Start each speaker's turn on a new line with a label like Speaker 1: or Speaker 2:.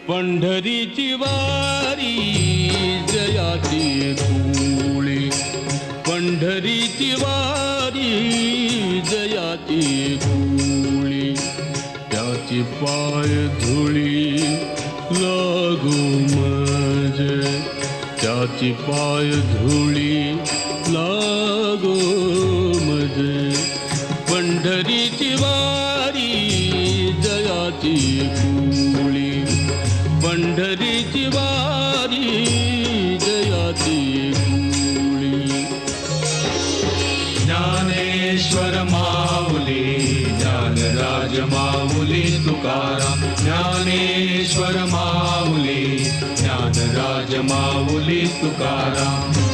Speaker 1: पंढरीची वारी जयाची कुळी, पंढरीची वारी जयाची कुळी, त्याची पाय धुळी लागू मजे, त्याची पाय धुळी लागो मजे. पंढरीची वारी जयाची कुळी, पंढरीची वारी जयाची कुळी.
Speaker 2: ज्ञानेश्वर माऊली ज्ञानराज माऊली तुकाराम, ज्ञानेश्वर माऊली ज्ञानराज माऊली तुकाराम.